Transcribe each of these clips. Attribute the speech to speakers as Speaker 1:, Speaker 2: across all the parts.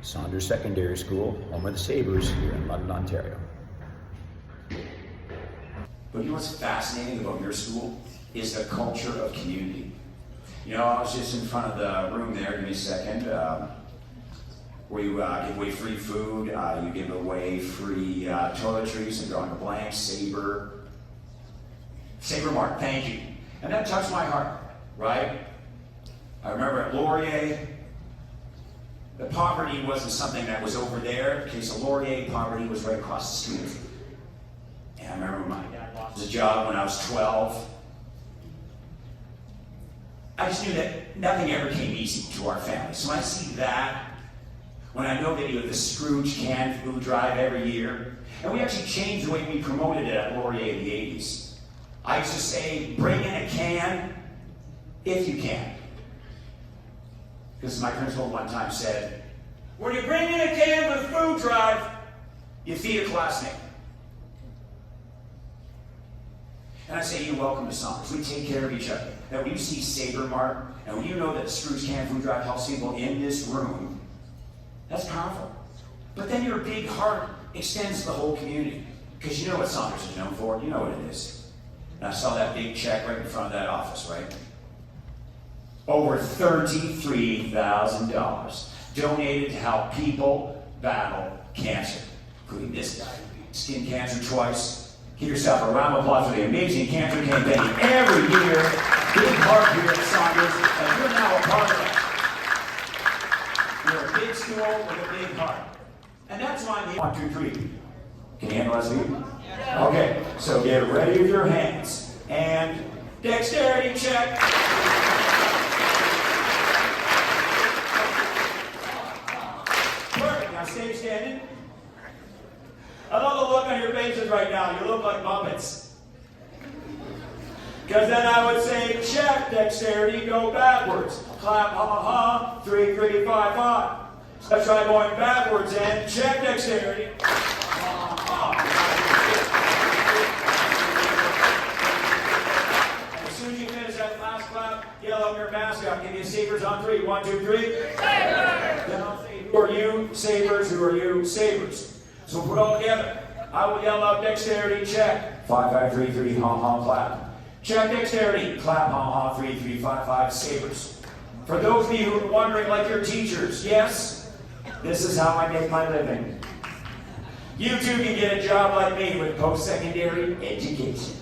Speaker 1: Saunders Secondary School, home of the Sabres, here in London, Ontario.
Speaker 2: But you know what's fascinating about your school is the culture of community. You know, I was just in front of the room there, give me a second, where you give away free food, you give away free toiletries, and drawing a blank, Sabre Mart, thank you. And that touched my heart, right? I remember at Laurier, the poverty wasn't something that was over there. In case of Laurier, poverty was right across the street. And I remember my dad lost his job when I was 12. I just knew that nothing ever came easy to our family. So when I see that, when I know that you have the Scrooge canned food drive every year, and we actually changed the way we promoted it at Laurier in the 80s. I used to say, bring in a can if you can. Because my principal one time said, when you bring in a can for the food drive, you feed a classmate. And I say, you're welcome to Saunders. We take care of each other. Now, when you see Sabre Mart, and when you know that the Scrooge Canned Food Drive helps people in this room, that's powerful. But then your big heart extends to the whole community. Because you know what Saunders is known for. You know what it is. And I saw that big check right in front of that office, right? Over $33,000 donated to help people battle cancer, including this guy who beat skin cancer twice. Give yourself a round of applause for the amazing cancer campaign every year. Big heart here at Saunders, and you're now a part of it. You're a big school with a big heart. And that's why I'm 1, 2, 3. Can you handle that, Steve? Yeah. Okay, so get ready with your hands. And dexterity check. Perfect, now stay standing. I love the look on your faces right now. You look like Muppets. Because then I would say, check, dexterity, go backwards. Clap, ha, ha, ha, 3, 3, 5, 5. Let's try going backwards and check, dexterity. And as soon as you finish that last clap, yell out your mascot. Give me a Sabres on 3. 1, 2, 3. Sabres! Then I'll say, who are you, Sabres? Who are you, Sabres? So we'll put it all together. I will yell out dexterity, check. 5, 5, 3, 3, ha, ha, clap. Check dexterity, clap, ha, ha, 3, 3, 5, 5, Sabres. For those of you who are wondering, like your teachers, yes, this is how I make my living. You too can get a job like me with post-secondary education.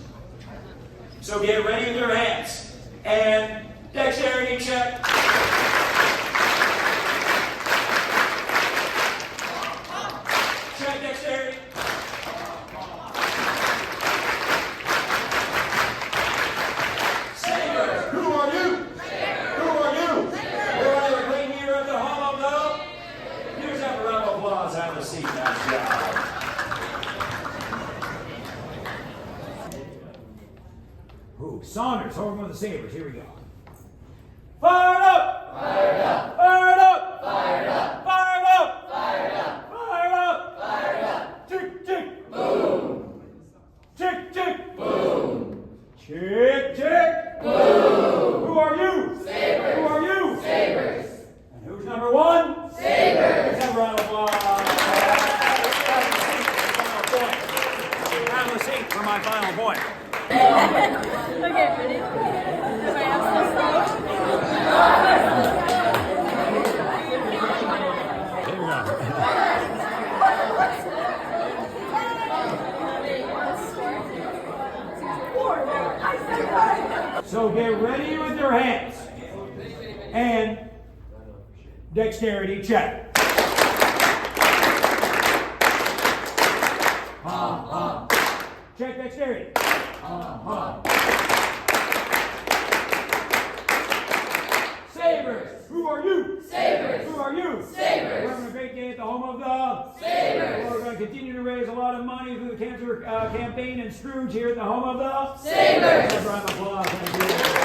Speaker 2: So get ready with your hands. And dexterity, check. Check dexterity. Sabres, who are you? Who are you? We're on the great year at the home of the. Here's that round of applause. Have a seat. Nice job. Who? Saunders, home of the Sabres. Here we go. Fired up! Fired up! Fired up! Fired up! Fired up! Fired up! Fired up! Fired up! Tick, tick! Boom! Tick, tick! Boom! Tick, tick! Boom! Who are you? Sabres! Who are you? Sabres! And who's number 1? Sabres! Let's have a round of applause. Have a seat for my final point.
Speaker 3: Okay, ready? Wait, I'm so slow.
Speaker 2: So get ready with your hands. And dexterity check. Check dexterity. Sabres, who are you? Sabres. Who are you? Sabres. We're having a great day at the home of the Sabres. We're going to continue to raise a lot of money through the cancer campaign and Scrooge here at the home of the Sabres. Round of applause. Thank you.